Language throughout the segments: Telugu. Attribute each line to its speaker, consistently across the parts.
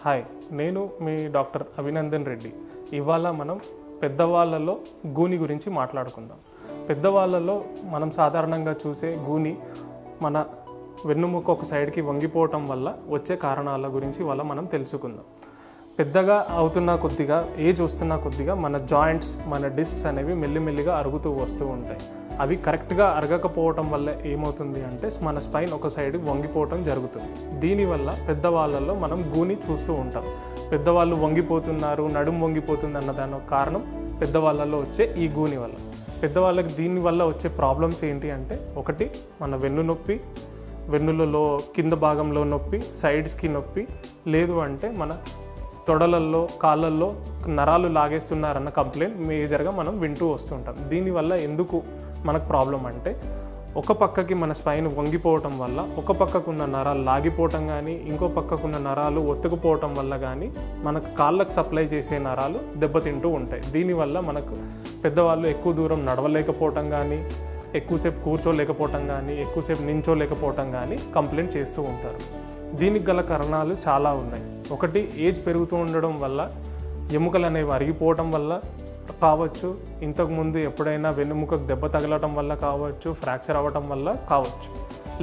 Speaker 1: హాయ్, నేను మీ డాక్టర్ అభినందన్ రెడ్డి. ఇవాళ మనం పెద్దవాళ్ళలో గూని గురించి మాట్లాడుకుందాం. పెద్దవాళ్ళలో మనం సాధారణంగా చూసే గూని మన వెన్నుముక్క ఒక సైడ్కి వంగిపోవటం వల్ల వచ్చే కారణాల గురించి ఇవాళ మనం తెలుసుకుందాం. పెద్దగా అవుతున్న కొద్దిగా, ఏజ్ వస్తున్న కొద్దిగా మన జాయింట్స్, మన డిస్క్స్ అనేవి మెల్లిమెల్లిగా అరుగుతూ వస్తూ ఉంటాయి. అవి కరెక్ట్గా అరగకపోవటం వల్ల ఏమవుతుంది అంటే మన స్పైన్ ఒక సైడ్ వంగిపోవటం జరుగుతుంది. దీనివల్ల పెద్దవాళ్ళలో మనం గూని చూస్తూ ఉంటాం. పెద్దవాళ్ళు వంగిపోతున్నారు, నడుము వంగిపోతుంది అన్న దాని కారణం పెద్దవాళ్ళలో వచ్చే ఈ గూని వల్ల. పెద్దవాళ్ళకి దీనివల్ల వచ్చే ప్రాబ్లమ్స్ ఏంటి అంటే, ఒకటి మన వెన్ను నొప్పి, వెన్నులలో కింద భాగంలో నొప్పి, సైడ్స్కి నొప్పి, లేదు అంటే మన తొడలల్లో, కాళ్ళల్లో నరాలు లాగేస్తున్నారన్న కంప్లైంట్ మేజర్గా మనం వింటూ వస్తుంటాం. దీనివల్ల ఎందుకు మనకు ప్రాబ్లం అంటే, ఒక పక్కకి మన స్పైన్ వంగిపోవటం వల్ల ఒక పక్కకున్న నరాలు లాగిపోవటం కానీ, ఇంకో పక్కకున్న నరాలు ఒత్తుకుపోవటం వల్ల కానీ మనకు కాళ్ళకు సప్లై చేసే నరాలు దెబ్బతింటూ ఉంటాయి. దీనివల్ల మనకు పెద్దవాళ్ళు ఎక్కువ దూరం నడవలేకపోవటం కానీ, ఎక్కువసేపు కూర్చోలేకపోవటం కానీ, ఎక్కువసేపు నించోలేకపోవటం కానీ కంప్లైంట్ చేస్తూ ఉంటారు. దీనికి గల కారణాలు చాలా ఉన్నాయి. ఒకటి, ఏజ్ పెరుగుతూ ఉండడం వల్ల ఎముకలు అనేవి అరిగిపోవటం వల్ల కావచ్చు, ఇంతకుముందు ఎప్పుడైనా వెన్నుముకకు దెబ్బ తగలటం వల్ల కావచ్చు, ఫ్రాక్చర్ అవ్వటం వల్ల కావచ్చు,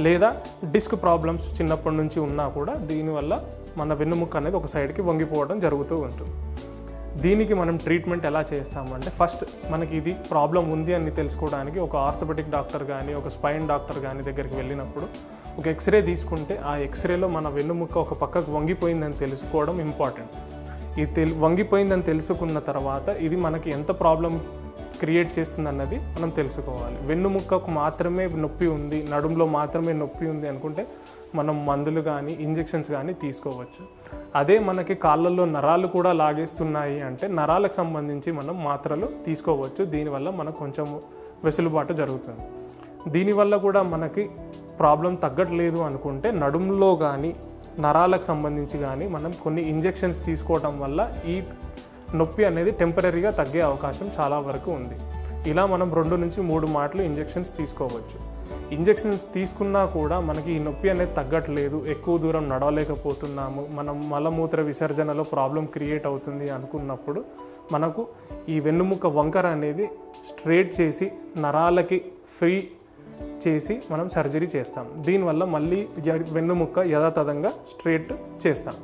Speaker 1: లేదా డిస్క్ ప్రాబ్లమ్స్ చిన్నప్పటి నుంచి ఉన్నా కూడా దీనివల్ల మన వెన్నుముక అనేది ఒక సైడ్కి వంగిపోవడం జరుగుతూ ఉంటుంది. దీనికి మనం ట్రీట్మెంట్ ఎలా చేస్తామంటే, ఫస్ట్ మనకి ఇది ప్రాబ్లం ఉంది అని తెలుసుకోవడానికి ఒక ఆర్థోపెడిక్ డాక్టర్ కానీ, ఒక స్పైన్ డాక్టర్ కానీ దగ్గరికి వెళ్ళినప్పుడు ఒక ఎక్స్రే తీసుకుంటే ఆ ఎక్స్రేలో మన వెన్నుముక్క ఒక పక్కకు వంగిపోయిందని తెలుసుకోవడం ఇంపార్టెంట్. ఇది వంగిపోయిందని తెలుసుకున్న తర్వాత ఇది మనకి ఎంత ప్రాబ్లం క్రియేట్ చేస్తుందన్నది మనం తెలుసుకోవాలి. వెన్నుముక్కకు మాత్రమే నొప్పి ఉంది, నడుములో మాత్రమే నొప్పి ఉంది అనుకుంటే మనం మందులు కానీ, ఇంజెక్షన్స్ కానీ తీసుకోవచ్చు. అదే మనకి కాళ్ళల్లో నరాలు కూడా లాగేస్తున్నాయి అంటే నరాలకు సంబంధించి మనం మాత్రలు తీసుకోవచ్చు. దీనివల్ల మనకు కొంచెం వెసులుబాటు జరుగుతుంది. దీనివల్ల కూడా మనకి ప్రాబ్లం తగ్గట్లేదు అనుకుంటే నడుములో కానీ, నరాలకు సంబంధించి కానీ మనం కొన్ని ఇంజెక్షన్స్ తీసుకోవటం వల్ల ఈ నొప్పి అనేది టెంపరీగా తగ్గే అవకాశం చాలా వరకు ఉంది. ఇలా మనం 2 నుంచి 3 మాటలు ఇంజెక్షన్స్ తీసుకోవచ్చు. ఇంజెక్షన్స్ తీసుకున్నా కూడా మనకి ఈ నొప్పి అనేది తగ్గట్లేదు, ఎక్కువ దూరం నడవలేకపోతున్నాము, మనం మలమూత్ర విసర్జనలో ప్రాబ్లం క్రియేట్ అవుతుంది అనుకున్నప్పుడు మనకు ఈ వెన్నుముక్క వంకర అనేది స్ట్రేట్ చేసి నరాలకి ఫ్రీ చేసి మనం సర్జరీ చేస్తాం. దీనివల్ల మళ్ళీ వెన్నుముక్క యథాతథంగా స్ట్రేట్ చేస్తాం.